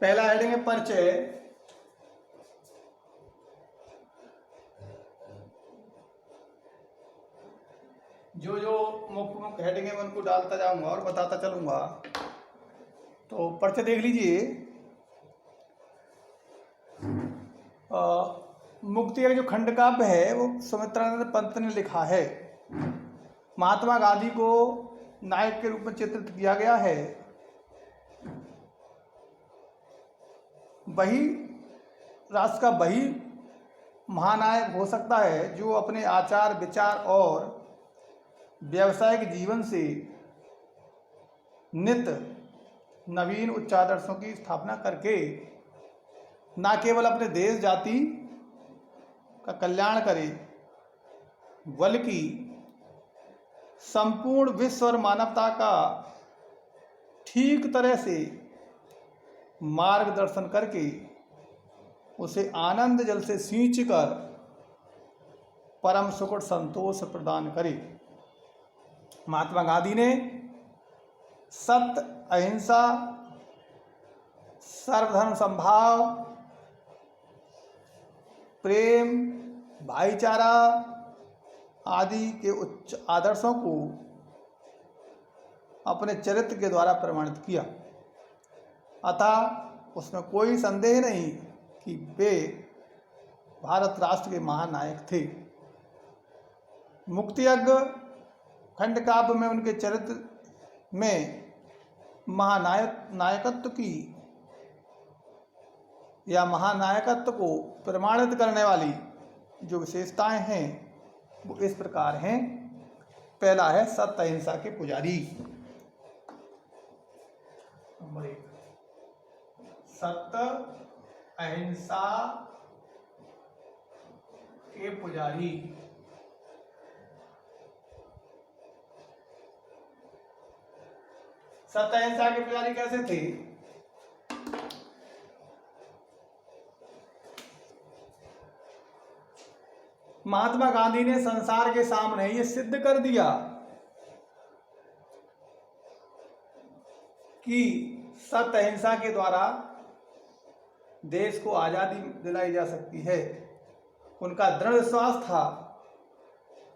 पहला हेडिंग है परिचय। जो जो मुख्य हेडिंग है मैं उनको डालता जाऊंगा और बताता चलूंगा। तो परिचय देख लीजिए। मुक्ति का जो खंड काव्य है वो सुमित्रानंद पंत ने लिखा है। महात्मा गांधी को नायक के रूप में चित्रित किया गया है। वही राष्ट्र का वही महानायक हो सकता है जो अपने आचार विचार और व्यावसायिक जीवन से नित्य नवीन उच्च आदर्शों की स्थापना करके न केवल अपने देश जाति का कल्याण करे बल्कि संपूर्ण विश्व और मानवता का ठीक तरह से मार्गदर्शन करके उसे आनंद जल से सींच कर परम सुख संतोष प्रदान करे। महात्मा गांधी ने सत्य, अहिंसा, सर्वधर्म समभाव, प्रेम, भाईचारा आदि के उच्च आदर्शों को अपने चरित्र के द्वारा प्रमाणित किया। अतः उसमें कोई संदेह नहीं कि वे भारत राष्ट्र के महानायक थे। मुक्तियज्ञ खंड काव्य में उनके चरित्र में नायकत्व की या महानायकत्व को प्रमाणित करने वाली जो विशेषताएं हैं वो इस प्रकार हैं। पहला है सत्य अहिंसा के पुजारी। नंबर 1 सत्य अहिंसा के पुजारी। सत्य अहिंसा के पुजारी कैसे थे? महात्मा गांधी ने संसार के सामने ये सिद्ध कर दिया कि सत्य अहिंसा के द्वारा देश को आजादी दिलाई जा सकती है। उनका दृढ़ विश्वास था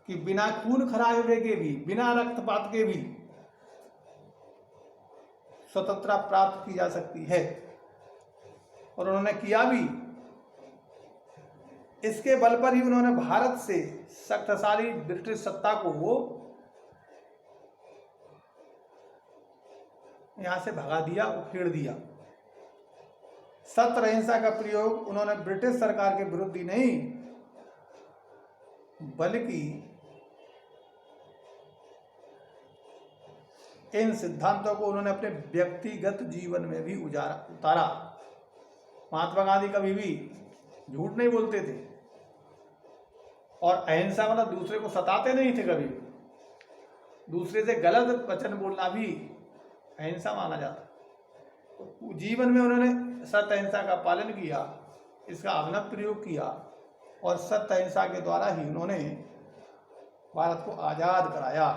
कि बिना खून खराबे के भी, बिना रक्तपात के भी स्वतंत्रता प्राप्त की जा सकती है और उन्होंने किया भी। इसके बल पर ही उन्होंने भारत से शक्तिशाली ब्रिटिश सत्ता को वो यहां से भगा दिया, उखेड़ दिया। सत्य अहिंसा का प्रयोग उन्होंने ब्रिटिश सरकार के विरुद्ध ही नहीं बल्कि इन सिद्धांतों को उन्होंने अपने व्यक्तिगत जीवन में भी उतारा। महात्मा गांधी कभी भी झूठ नहीं बोलते थे और अहिंसा मतलब दूसरे को सताते नहीं थे। कभी दूसरे से गलत वचन बोलना भी अहिंसा माना जाता। तो जीवन में उन्होंने सत्य अहिंसा का पालन किया, इसका अभिनव प्रयोग किया और सत्य अहिंसा के द्वारा ही उन्होंने भारत को आजाद कराया।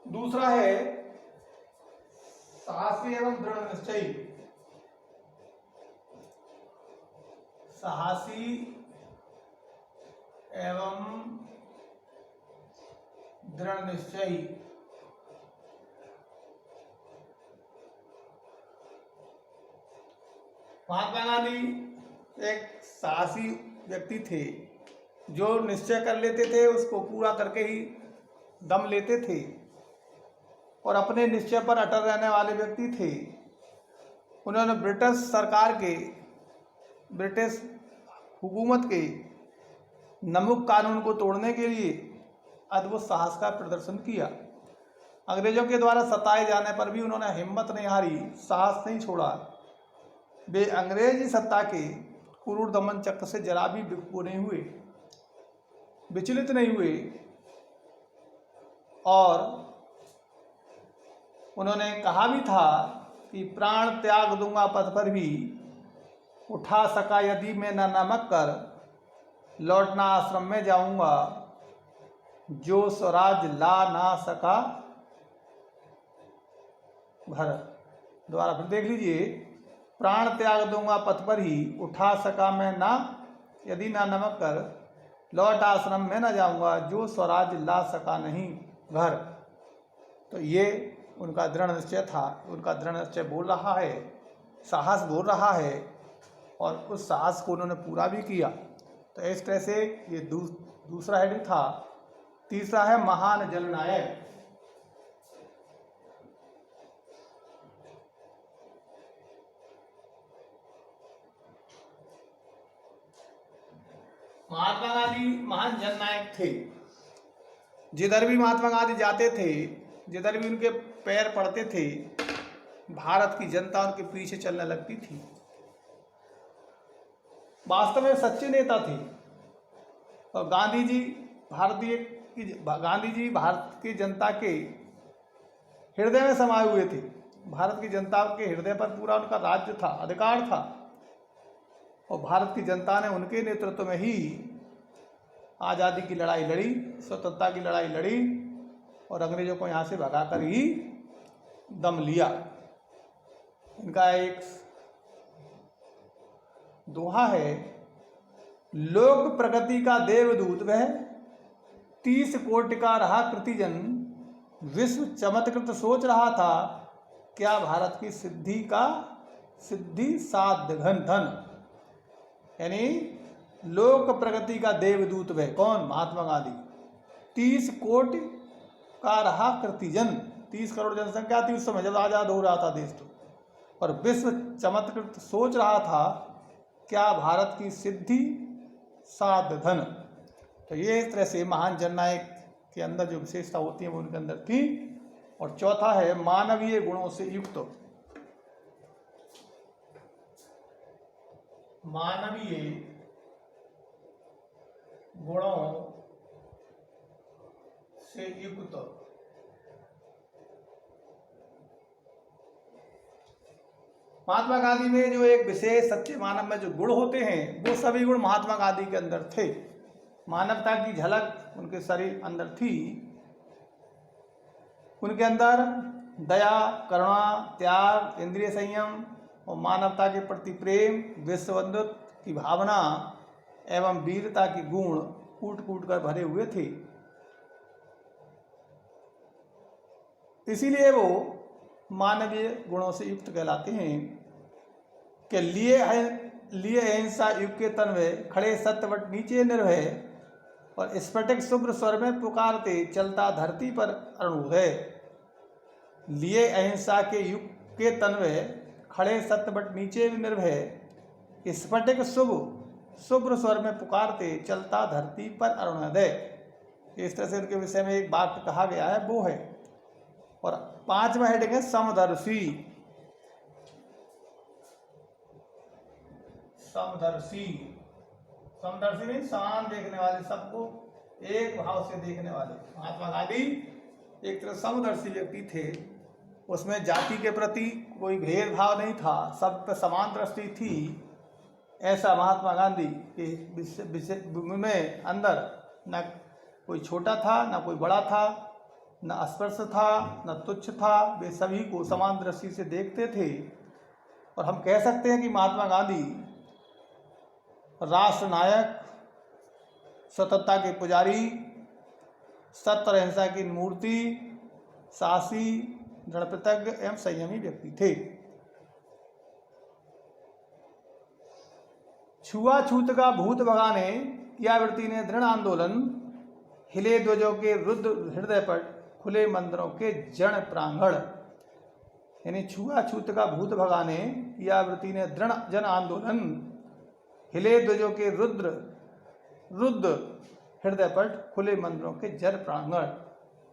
दूसरा है साहसी एवं दृढ़ निश्चयी। साहसी एवं दृढ़ निश्चयी। महात्मा गांधी एक साहसी व्यक्ति थे जो निश्चय कर लेते थे, उसको पूरा करके ही दम लेते थे और अपने निश्चय पर अटल रहने वाले व्यक्ति थे। उन्होंने ब्रिटिश सरकार के, ब्रिटिश हुकूमत के नमक कानून को तोड़ने के लिए अद्भुत साहस का प्रदर्शन किया। अंग्रेजों के द्वारा सताए जाने पर भी उन्होंने हिम्मत नहीं हारी, साहस नहीं छोड़ा। वे अंग्रेजी सत्ता के क्रूर दमन चक्र से जरा भी वो नहीं हुए, विचलित नहीं हुए और उन्होंने कहा भी था कि प्राण त्याग दूंगा पथ पर भी, उठा सका यदि मैं न नमक कर, लौटना आश्रम में जाऊंगा, जो स्वराज ला ना सका घर। दोबारा फिर देख लीजिए, प्राण त्याग दूंगा पथ पर ही, उठा सका मैं ना यदि ना नमक कर, लौट आश्रम में न जाऊंगा, जो स्वराज ला सका नहीं घर। तो ये उनका दृढ़ निश्चय था, उनका दृढ़ निश्चय बोल रहा है, साहस बोल रहा है, और उस साहस को उन्होंने पूरा भी किया। तो इस तरह से ये दूसरा हेडिंग था। तीसरा है महान जननायक। महात्मा गांधी महान जननायक थे। जिधर भी महात्मा गांधी जाते थे, जिधर भी उनके पैर पड़ते थे, भारत की जनता उनके पीछे चलने लगती थी। वास्तव में सच्चे नेता थे। और गांधी जी भारत की जनता के हृदय में समाये हुए थे। भारत की जनता के हृदय पर पूरा उनका राज्य था, अधिकार था, और भारत की जनता ने उनके नेतृत्व में ही आज़ादी की लड़ाई लड़ी, स्वतंत्रता की लड़ाई लड़ी, और अंग्रेजों को यहाँ से भगाकर ही दम लिया। इनका एक दोहा है, लोक प्रगति का देवदूत वह, 30 कोटि का रहा कृतिजन, विश्व चमत्कृत सोच रहा था, क्या भारत की सिद्धि साध्य घन धन। यानी लोक प्रगति का देवदूत वह कौन? महात्मा गांधी। 30 कोटि का रहा कृतिजन, 30 करोड़ जनसंख्या थी उस समय जब आज़ाद हो रहा था देश। तो और विश्व चमत्कृत सोच रहा था, क्या भारत की सिद्धि साध धन। तो ये इस तरह से महान जननायक के अंदर जो विशेषता होती है वो उनके अंदर थी। और चौथा है मानवीय गुणों से युक्त। मानवीय गुणों से युक्त। महात्मा गांधी में जो एक विशेष सच्चे मानव में जो गुण होते हैं, वो सभी गुण महात्मा गांधी के अंदर थे। मानवता की झलक उनके शरीर अंदर थी। उनके अंदर दया, करुणा, त्याग, इंद्रिय संयम और मानवता के प्रति प्रेम, विश्व बंधुत्व की भावना एवं वीरता के गुण कूट कूट कर भरे हुए थे। इसीलिए वो मानवीय गुणों से युक्त कहलाते हैं। कि लिए अहिंसा युग के तन्वय, खड़े सत्यवट नीचे निर्भय, और स्फटिक शुभ्र स्वर में पुकारते, चलता धरती पर अरुणोदय। लिए अहिंसा के युग के तन्वय, खड़े सत्यवट नीचे निर्भय, स्फटिक शुभ्र स्वर में पुकारते, चलता धरती पर अरुणोदय। इस तरह से उनके विषय में एक बात कहा गया है, वो है। और 5वां हेडिंग है समदर्शी। समदर्शी नहीं, समान देखने वाले, सबको एक भाव से देखने वाले। महात्मा गांधी एक तरह समदर्शी व्यक्ति थे। उसमें जाति के प्रति कोई भेदभाव नहीं था, सब पर समान दृष्टि थी। ऐसा महात्मा गांधी के में अंदर न कोई छोटा था, न कोई बड़ा था, न अस्पृश्य था, न तुच्छ था। वे सभी को समान दृष्टि से देखते थे। और हम कह सकते हैं कि महात्मा गांधी राष्ट्र नायक, स्वतंत्रता के पुजारी, सत्य और अहिंसा की मूर्ति, साहसी, दृढ़प्रतिज्ञ एवं संयमी व्यक्ति थे। छुआछूत का भूत भगाने किया वृत्ति ने दृढ़ आंदोलन, हिले ध्वजों के रुद्र हृदय पर, खुले मंदिरों के जन प्रांगण। यानी छुआछूत का भूत भगाने किया वृत्ति ने दृढ़ जन आंदोलन, हिले ध्वजों के रुद्र हृदय पर, खुले मंदिरों के जन प्रांगण।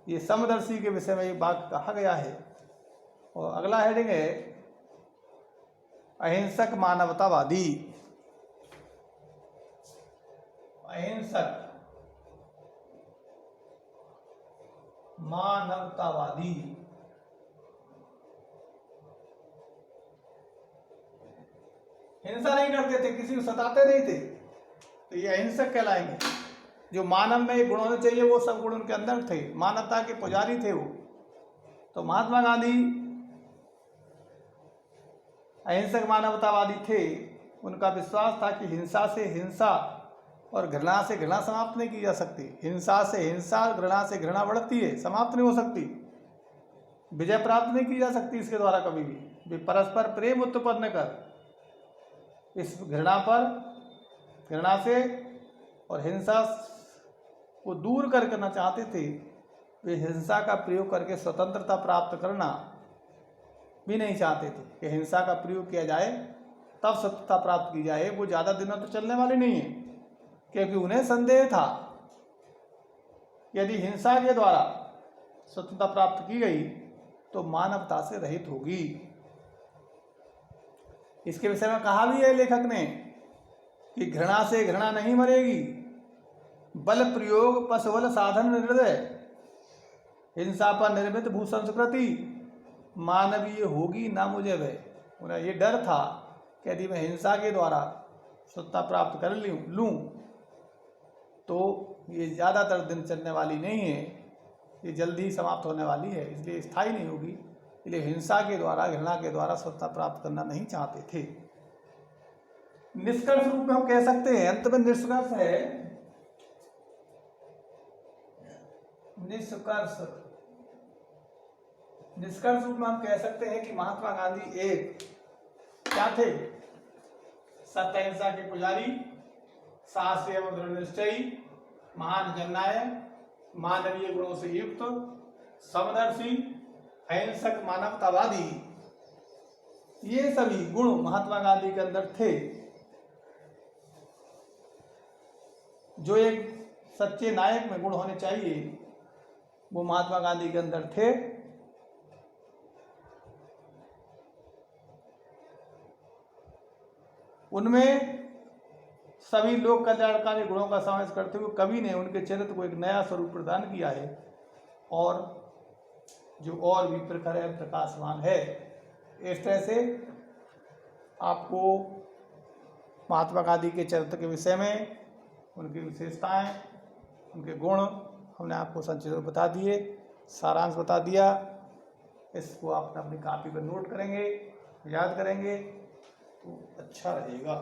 ये समदर्शी के विषय में ये बात कहा गया है। और अगला हेडिंग है अहिंसक मानवतावादी। अहिंसक मानवतावादी। हिंसा नहीं करते थे, किसी को सताते नहीं थे, तो ये अहिंसक कहलाएंगे। जो मानव में ये गुण होने चाहिए वो सब गुण उनके अंदर थे। मानवता के पुजारी थे वो। तो महात्मा गांधी अहिंसक मानवतावादी थे, उनका विश्वास था कि हिंसा से हिंसा और घृणा से घृणा समाप्त नहीं की जा सकती। हिंसा से हिंसा, घृणा से घृणा बढ़ती है, समाप्त नहीं हो सकती, विजय प्राप्त नहीं की जा सकती इसके द्वारा कभी भी। वे परस्पर प्रेम उत्पन्न कर इस घृणा से और हिंसा को दूर करना चाहते थे। वे हिंसा का प्रयोग करके स्वतंत्रता प्राप्त करना भी नहीं चाहते थे कि हिंसा का प्रयोग किया जाए तब स्वतंत्रता प्राप्त की जाए। वो ज़्यादा दिनों तो चलने वाले नहीं है, क्योंकि उन्हें संदेह था यदि हिंसा के द्वारा स्वतंत्रता प्राप्त की गई तो मानवता से रहित होगी। इसके विषय में कहा भी है लेखक ने कि घृणा से घृणा नहीं मरेगी, बल प्रयोग पशुबल साधन निर्दय, हिंसा पर निर्मित भू संस्कृति मानवीय होगी ना मुझे वह। उन्हें ये डर था कि यदि मैं हिंसा के द्वारा स्वतंत्रता प्राप्त कर लूँ तो ये ज़्यादातर दिन चलने वाली नहीं है, ये जल्दी ही समाप्त होने वाली है, इसलिए स्थायी नहीं होगी। इसलिए हिंसा के द्वारा, घृणा के द्वारा स्वतंत्रता प्राप्त करना नहीं चाहते थे। निष्कर्ष रूप में हम कह सकते हैं, अंत में निष्कर्ष है, निष्कर्ष रूप में हम कह सकते हैं कि महात्मा गांधी एक क्या थे? सत्य अहिंसा के पुजारी, साहसी एवं दृढ़ निश्चयी, महान जननायक, मानवीय गुणों से युक्त, समदर्शी, अहिंसक मानवतावादी, ये सभी गुण महात्मा गांधी के अंदर थे। जो एक सच्चे नायक में गुण होने चाहिए वो महात्मा गांधी के अंदर थे। उनमें सभी लोक कल्याणकारी गुणों का समावेश करते हुए कवि ने उनके चरित्र को एक नया स्वरूप प्रदान किया है और जो और भी प्रखर है, प्रकाशमान है। इस तरह से आपको महात्मा गांधी के चरित्र के विषय में, उनकी विशेषताएं, उनके गुण हमने आपको संक्षेप में बता दिए, सारांश बता दिया। इसको आप अपनी कॉपी पर नोट करेंगे, याद करेंगे तो अच्छा रहेगा।